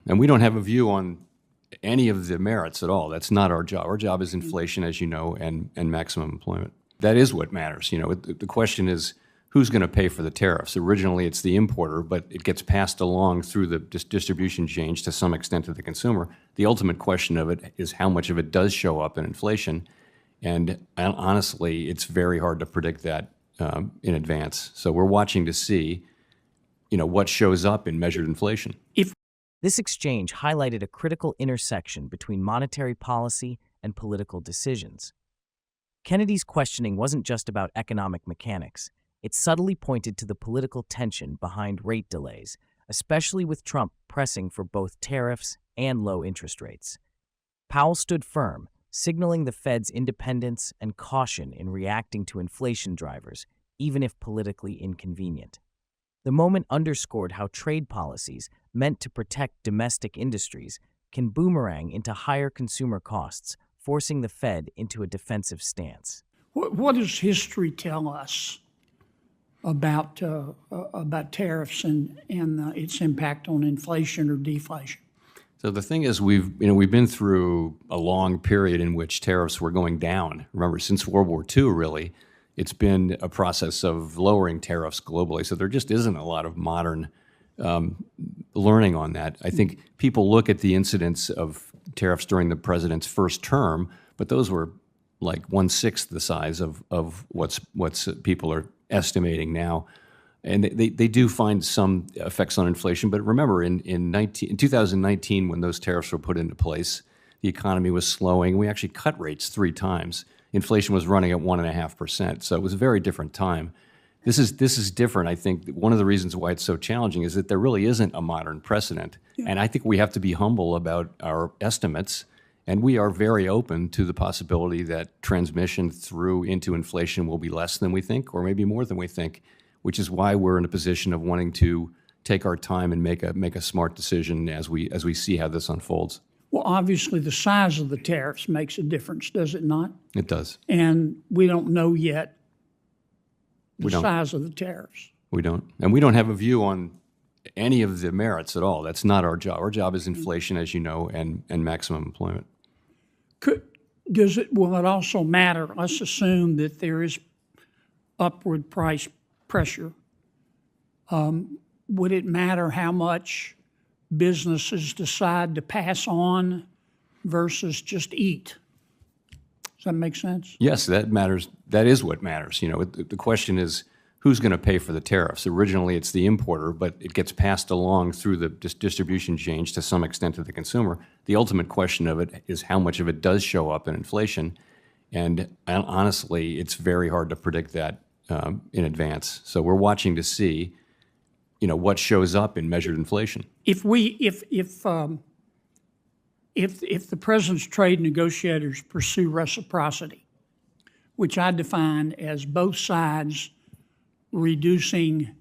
And we don't have a view on any of the merits at all. That's not our job. Our job is inflation, as you know, and maximum employment. That is what matters. The question is, who's going to pay for the tariffs? Originally, it's the importer, but it gets passed along through the distribution chain to some extent to the consumer. The ultimate question of it is how much of it does show up in inflation. And honestly, it's very hard to predict that in advance. So we're watching to see, what shows up in measured inflation. This exchange highlighted a critical intersection between monetary policy and political decisions. Kennedy's questioning wasn't just about economic mechanics. It subtly pointed to the political tension behind rate delays, especially with Trump pressing for both tariffs and low interest rates. Powell stood firm, signaling the Fed's independence and caution in reacting to inflation drivers, even if politically inconvenient. The moment underscored how trade policies, meant to protect domestic industries, can boomerang into higher consumer costs, forcing the Fed into a defensive stance. What does history tell us about tariffs and its impact on inflation or deflation? So the thing is, we've been through a long period in which tariffs were going down. Remember, since World War II, really, it's been a process of lowering tariffs globally. So there just isn't a lot of modern learning on that. I think people look at the incidence of tariffs during the president's first term, but those were like 1/6 the size of what's people are estimating now. And they do find some effects on inflation. But remember, in 2019, when those tariffs were put into place, the economy was slowing. We actually cut rates 3 times. Inflation was running at 1.5%. So it was a very different time. This is different. I think one of the reasons why it's so challenging is that there really isn't a modern precedent. Yeah. And I think we have to be humble about our estimates. And we are very open to the possibility that transmission through into inflation will be less than we think, or maybe more than we think, which is why we're in a position of wanting to take our time and make a smart decision as we see how this unfolds. Well, obviously, the size of the tariffs makes a difference, does it not? It does. And we don't know yet the size of the tariffs. We don't. And we don't have a view on any of the merits at all. That's not our job. Our job is inflation, as you know, and maximum employment. Will it also matter? Let's assume that there is upward price pressure. Would it matter how much businesses decide to pass on versus just eat? Does that make sense? Yes, that matters. That is what matters. The question is, who's going to pay for the tariffs? Originally, it's the importer, but it gets passed along through the distribution chain to some extent to the consumer. The ultimate question of it is how much of it does show up in inflation. And honestly, it's very hard to predict that in advance. So we're watching to see, what shows up in measured inflation. If the president's trade negotiators pursue reciprocity, which I define as both sides reducing,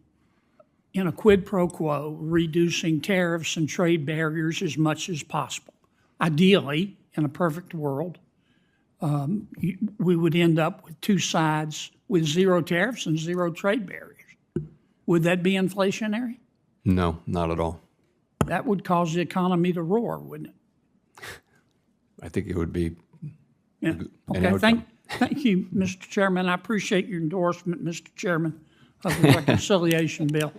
in a quid pro quo, reducing tariffs and trade barriers as much as possible. Ideally, in a perfect world, we would end up with 2 sides with 0 tariffs and 0 trade barriers. Would that be inflationary? No, not at all. That would cause the economy to roar, wouldn't it? I think it would be. Yeah. Okay. Thank you, Mr. Chairman. I appreciate your endorsement, Mr. Chairman, of the reconciliation bill.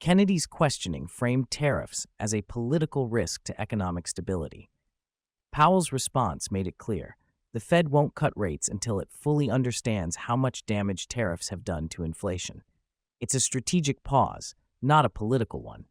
Kennedy's questioning framed tariffs as a political risk to economic stability. Powell's response made it clear the Fed won't cut rates until it fully understands how much damage tariffs have done to inflation. It's a strategic pause, not a political one.